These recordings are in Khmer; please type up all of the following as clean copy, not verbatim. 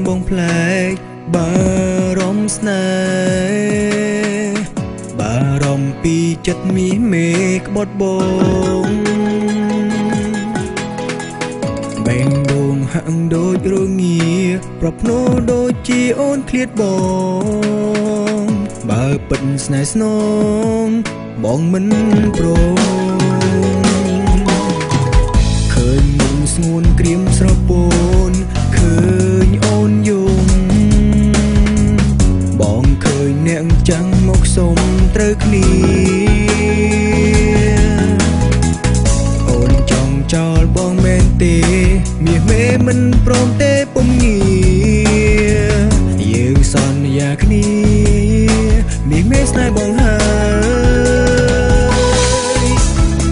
បងផ្លែកបារម្ភស្នេហ៍បារម្ភពីចិត្តមាសមេក្បត់បងបែងដងហាក់ដូចរងាប្រភ្នូដូចជាអូនឃ្លាតបងបើពិតស្នេហ៍ស្នងបងមិនព្រមឃើញមុំស្ងួនក្រៀមស្រពោនឃើញអូនយំបងឃើញអ្នកចាំងមកសុំត្រូវគ្នាអូនចង់ចោលបងមែនទេមាសមេមិនព្រមទេពុំងាយើងសន្យាគ្នាមាសមេស្នេហ៍បងហើយ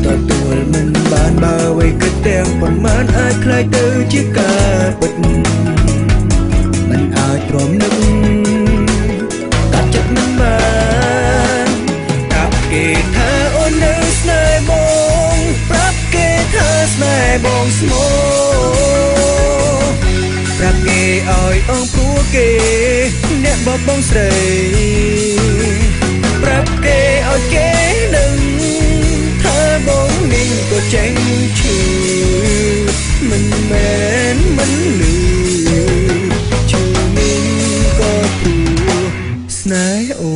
ទទួលមិនបានបើអ្វីគិតទាំងប៉ុន្មានអាចខ្លាយទៅជាការពិតមិនអាចទ្រាំនឹកកាត់ចិត្តមិនបានតាប់គេថាអូននៅស្នេហ៍បងប្រាប់គេថាស្នេហ៍បងស្មោប្រាប់គេឲ្យអងព្រោះគេអ្នកបបងស្រីប្រាប់គេឲ្យគេដឹងថាបងនេះក៏ចេញឈឺមិនមែនមិនលឺឈឺនេះក៏ព្រោះស្នេហ៍អូ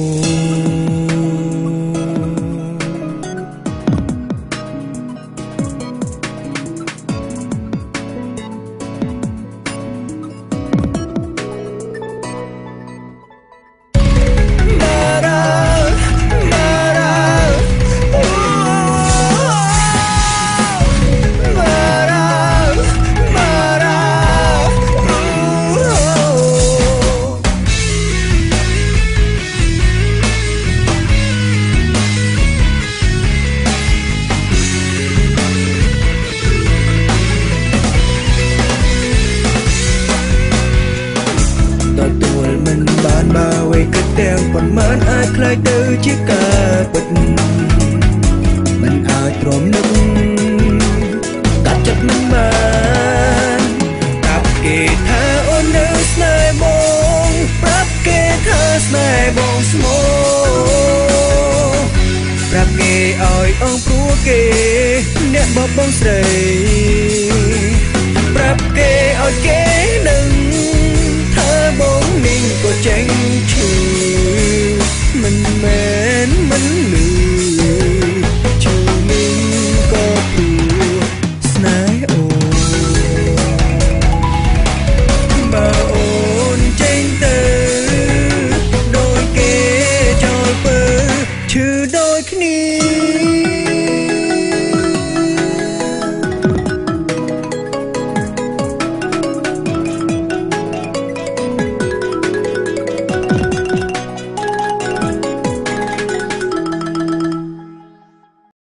បើអ្វីគិតទាំងប៉ុន្មានអាចខ្លាយទៅជាការពិតមិនអាចទ្រាំនឹកកាត់ចិត្តមិនបានប្រាប់គេថាអូននៅស្នេហ៍បងប្រាប់គេថាស្នេហ៍បងស្មោប្រាប់គេឲ្យអងព្រោះគេអ្នកបបងស្រីប្រាប់គេឲ្យគេ